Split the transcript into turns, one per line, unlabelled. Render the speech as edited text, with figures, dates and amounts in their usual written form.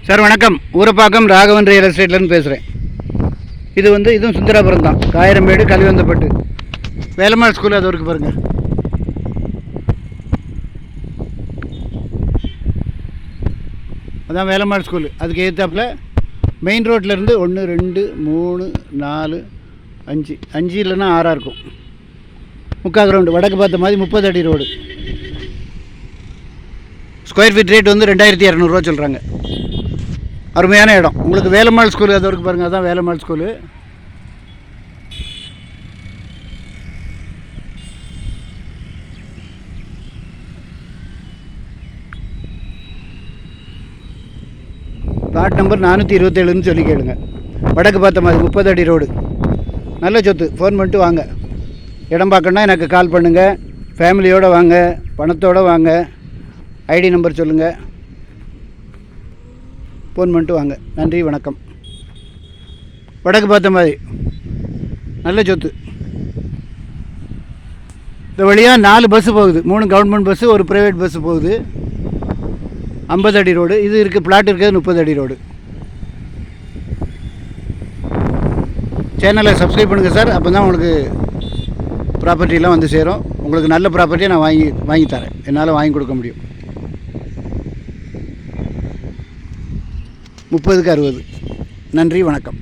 Sir வணக்கம். Urapakkam Raghavan real எஸ்டேட்லேருந்து பேசுகிறேன். இதுவும் சுந்தராபுரம் தான். காயிரமேடு கலிவந்தப்பட்டு வேலம்மாள் ஸ்கூல் அது வரைக்கும் பாருங்கள். அதான் வேலம்மாள் ஸ்கூலு. அதுக்கு ஏற்றாப்பில் மெயின் ரோட்லேருந்து 1 2 3 4 5 5 இல்லைன்னா 6 இருக்கும். முக்கால் கிரவுண்டு வடக்கு பார்த்த மாதிரி 30 அடி ரோடு. ஸ்கொயர் ஃபீட் ரேட் 2200 சொல்கிறாங்க. அருமையான இடம். உங்களுக்கு வேலம்மாள் ஸ்கூலு அது வரைக்கும் பாருங்கள். அதுதான் வேலம்மாள் ஸ்கூலு. பிளாட் நம்பர் 427ன்னு சொல்லி கேளுங்க. வடக்கு பார்த்த மாதிரி 30 அடி ரோடு. நல்ல சொத்து. ஃபோன் பண்ணிட்டு வாங்க. இடம் பார்க்கணுன்னா எனக்கு கால் பண்ணுங்கள். ஃபேமிலியோடு வாங்க, பணத்தோடு வாங்க. ஐடி நம்பர் சொல்லுங்கள். ஃபோன் பண்ணிட்டு வாங்க. நன்றி, வணக்கம். வடக்கு பார்த்த மாதிரி நல்ல சொத்து. இந்த வழியாக 4 பஸ்ஸு போகுது. 3 கவர்மெண்ட் பஸ்ஸு, ஒரு ப்ரைவேட் பஸ்ஸு போகுது. 50 அடி ரோடு. இது இருக்குது. பிளாட் இருக்கிறது 30 அடி ரோடு. சேனலை சப்ஸ்கிரைப் பண்ணுங்கள் சார். அப்போ தான் உங்களுக்கு ப்ராப்பர்ட்டிலாம் வந்து சேரும். உங்களுக்கு நல்ல ப்ராப்பர்ட்டியை நான் வாங்கி தரேன். என்னால் வாங்கி கொடுக்க முடியும். 30க்கு 60. நன்றி, வணக்கம்.